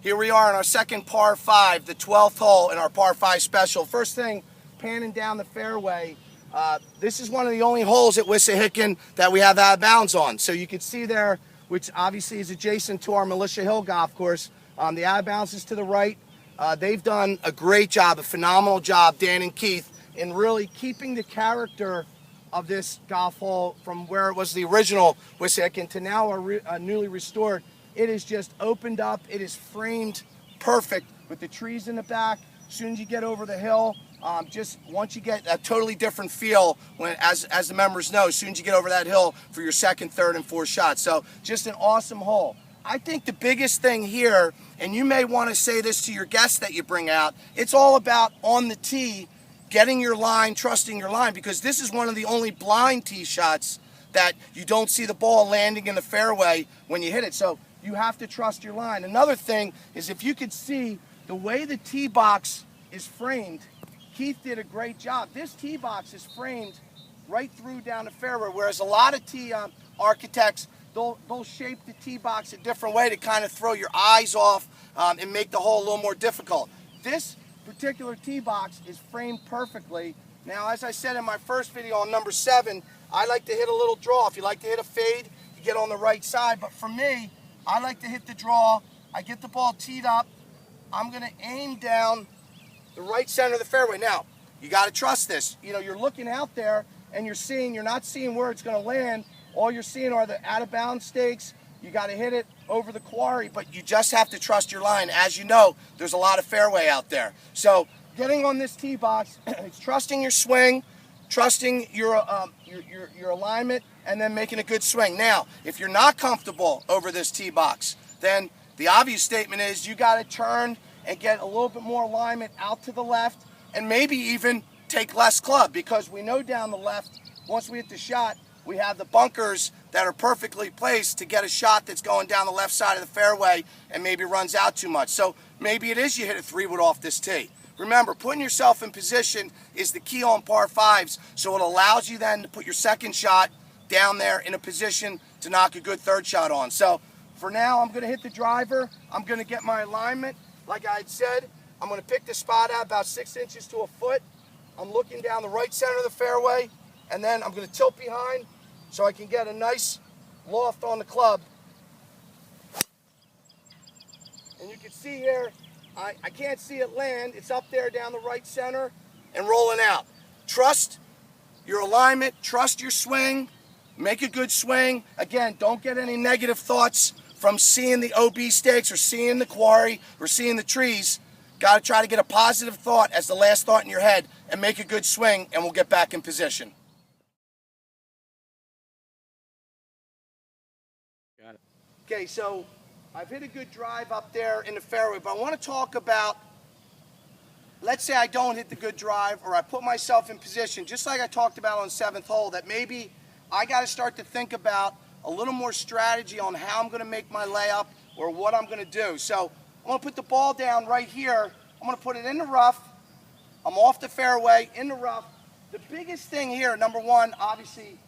Here we are on our second par 5, the 12th hole in our par 5 special. First thing, panning down the fairway. This is one of the only holes at Wissahickon that we have out of bounds on. So you can see there, which obviously is adjacent to our Militia Hill golf course. The out of bounds is to the right. They've done a great job, a phenomenal job, Dan and Keith, in really keeping the character of this golf hole from where it was the original Wissahickon to now a newly restored. It is just opened up. It is framed perfect with the trees in the back. As soon as you get over the hill, just once you get a totally different feel, when as the members know, as soon as you get over that hill for your second, third, and fourth shots. So just an awesome hole. I think the biggest thing here, and you may want to say this to your guests that you bring out, it's all about on the tee, getting your line, trusting your line, because this is one of the only blind tee shots that you don't see the ball landing in the fairway when you hit it. So you have to trust your line. Another thing is, if you could see the way the tee box is framed, Keith did a great job. This tee box is framed right through down the fairway, whereas a lot of tee architects, they'll shape the tee box a different way to kind of throw your eyes off and make the hole a little more difficult. This particular tee box is framed perfectly. Now, as I said in my first video on number 7, I like to hit a little draw. If you like to hit a fade, you get on the right side. But for me, I like to hit the draw. I get the ball teed up. I'm going to aim down the right center of the fairway. Now, you got to trust this. You know, you're looking out there and you're not seeing where it's going to land. All you're seeing are the out of bounds stakes. You got to hit it over the quarry, but you just have to trust your line. As you know, there's a lot of fairway out there. So getting on this tee box, it's trusting your swing, trusting your alignment, and then making a good swing. Now, if you're not comfortable over this tee box, then the obvious statement is you got to turn and get a little bit more alignment out to the left, and maybe even take less club, because we know down the left, once we hit the shot, we have the bunkers that are perfectly placed to get a shot that's going down the left side of the fairway and maybe runs out too much. So maybe it is you hit a 3-wood off this tee. Remember, putting yourself in position is the key on par 5s, so it allows you then to put your second shot down there in a position to knock a good third shot on. So for now, I'm going to hit the driver. I'm going to get my alignment. Like I had said, I'm going to pick the spot out about 6 inches to a foot. I'm looking down the right center of the fairway, and then I'm going to tilt behind so I can get a nice loft on the club. And you can see here, I can't see it land. It's up there down the right center and rolling out. Trust your alignment, trust your swing, make a good swing. Again, don't get any negative thoughts from seeing the OB stakes or seeing the quarry or seeing the trees. Got to try to get a positive thought as the last thought in your head and make a good swing, and we'll get back in position. Got it. Okay, so I've hit a good drive up there in the fairway, but I want to talk about, let's say I don't hit the good drive, or I put myself in position, just like I talked about on 7th hole, that maybe I got to start to think about a little more strategy on how I'm going to make my layup or what I'm going to do. So I'm going to put the ball down right here. I'm going to put it in the rough. I'm off the fairway, in the rough. The biggest thing here, number one, obviously,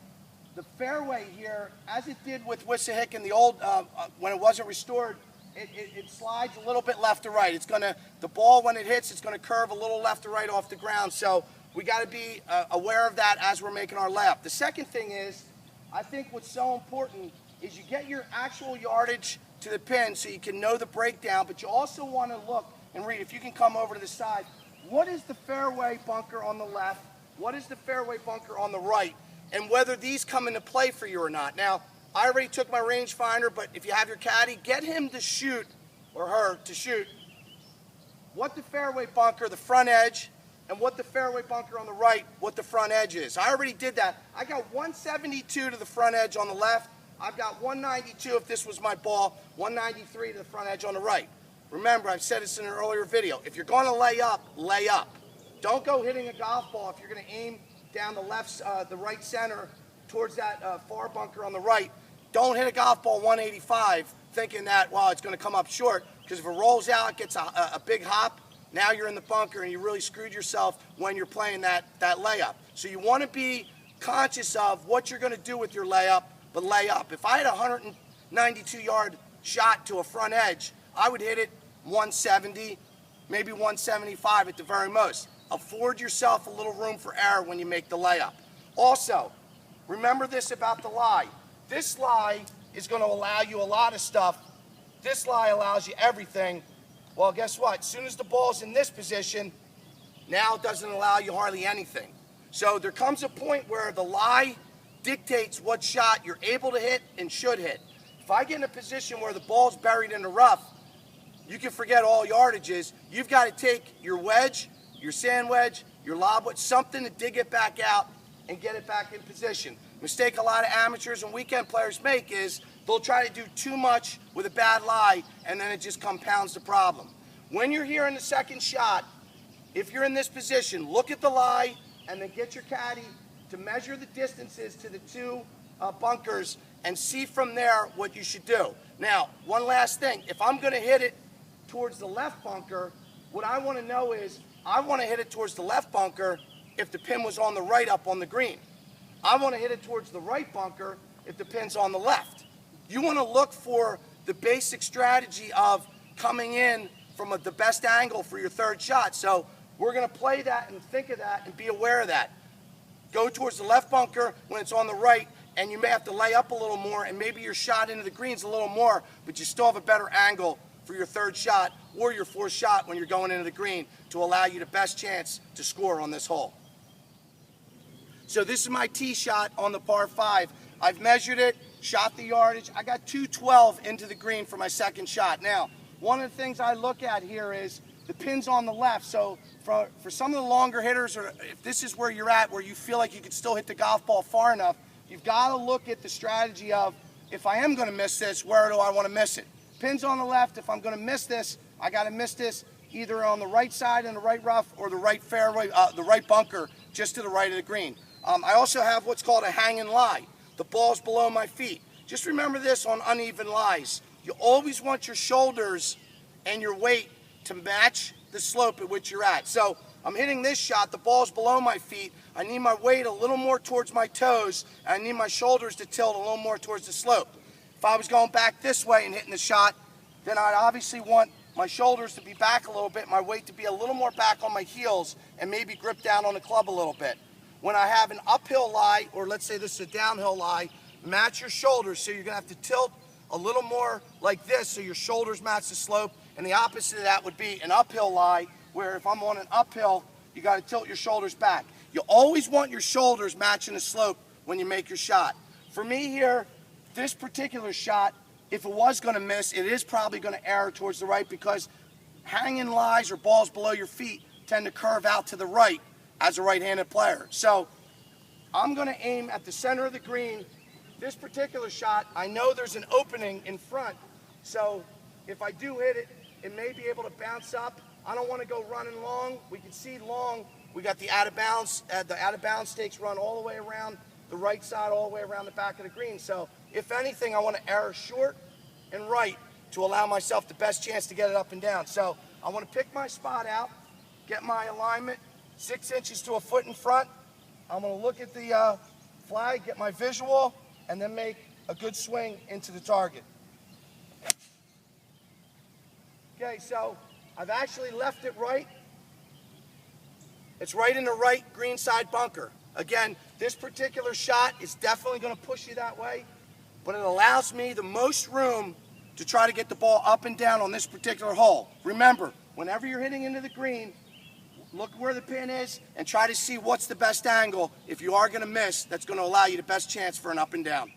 the fairway here, as it did with Wissahickon, the old, when it wasn't restored, it slides a little bit left to right. It's going to, the ball when it hits, it's going to curve a little left to right off the ground. So we got to be aware of that as we're making our layup. The second thing is, I think what's so important is you get your actual yardage to the pin so you can know the breakdown, but you also want to look and read, if you can come over to the side, what is the fairway bunker on the left? What is the fairway bunker on the right? And whether these come into play for you or not. Now, I already took my rangefinder, but if you have your caddy, get him to shoot, or her to shoot, what the fairway bunker, the front edge, and what the fairway bunker on the right, what the front edge is. I already did that. I got 172 to the front edge on the left. I've got 192 if this was my ball, 193 to the front edge on the right. Remember, I've said this in an earlier video. If you're going to lay up, lay up. Don't go hitting a golf ball if you're going to aim down the right center towards that far bunker on the right. Don't hit a golf ball 185 thinking that, well, it's going to come up short, because if it rolls out, it gets a big hop. Now you're in the bunker and you really screwed yourself when you're playing that layup. So you want to be conscious of what you're going to do with your layup, but lay up. If I had a 192-yard shot to a front edge, I would hit it 170, maybe 175 at the very most. Afford yourself a little room for error when you make the layup. Also, remember this about the lie. This lie is going to allow you a lot of stuff. This lie allows you everything. Well, guess what? As soon as the ball's in this position, now it doesn't allow you hardly anything. So there comes a point where the lie dictates what shot you're able to hit and should hit. If I get in a position where the ball's buried in the rough, you can forget all yardages. You've got to take your wedge, your sand wedge, your lob wedge, something to dig it back out and get it back in position. Mistake a lot of amateurs and weekend players make is they'll try to do too much with a bad lie, and then it just compounds the problem. When you're here in the second shot, if you're in this position, look at the lie and then get your caddy to measure the distances to the two bunkers and see from there what you should do. Now, one last thing. If I'm going to hit it towards the left bunker, what I want to know is I want to hit it towards the left bunker if the pin was on the right up on the green. I want to hit it towards the right bunker if the pin's on the left. You want to look for the basic strategy of coming in from the best angle for your third shot. So we're going to play that and think of that and be aware of that. Go towards the left bunker when it's on the right, and you may have to lay up a little more, and maybe your shot into the green's a little more, but you still have a better angle for your third shot or your fourth shot when you're going into the green to allow you the best chance to score on this hole. So this is my tee shot on the par 5. I've measured it, shot the yardage. I got 212 into the green for my second shot. Now, one of the things I look at here is the pin's on the left. So for some of the longer hitters, or if this is where you're at, where you feel like you could still hit the golf ball far enough, you've got to look at the strategy of, if I am going to miss this, where do I want to miss it? Pin's on the left. If I'm going to miss this, I got to miss this either on the right side in the right rough or the right fairway, the right bunker, just to the right of the green. I also have what's called a hanging lie. The ball's below my feet. Just remember this on uneven lies. You always want your shoulders and your weight to match the slope at which you're at. So I'm hitting this shot, the ball's below my feet. I need my weight a little more towards my toes, and I need my shoulders to tilt a little more towards the slope. If I was going back this way and hitting the shot, then I'd obviously want my shoulders to be back a little bit, my weight to be a little more back on my heels, and maybe grip down on the club a little bit. When I have an uphill lie, or let's say this is a downhill lie, match your shoulders. So you're going to have to tilt a little more like this so your shoulders match the slope. And the opposite of that would be an uphill lie, where if I'm on an uphill, you got to tilt your shoulders back. You always want your shoulders matching the slope when you make your shot. For me here, this particular shot, if it was going to miss, it is probably going to err towards the right, because hanging lies or balls below your feet tend to curve out to the right as a right-handed player. So I'm going to aim at the center of the green. This particular shot, I know there's an opening in front, so if I do hit it, it may be able to bounce up. I don't want to go running long. We can see long. We got the out of bounds stakes run all the way around the right side, all the way around the back of the green. So if anything, I want to err short and right to allow myself the best chance to get it up and down. So I want to pick my spot out, get my alignment 6 inches to a foot in front. I'm going to look at the flag, get my visual, and then make a good swing into the target. Okay, so I've actually left it right. It's right in the right green side bunker. Again, this particular shot is definitely going to push you that way, but it allows me the most room to try to get the ball up and down on this particular hole. Remember, whenever you're hitting into the green, look where the pin is and try to see what's the best angle. If you are going to miss, that's going to allow you the best chance for an up and down.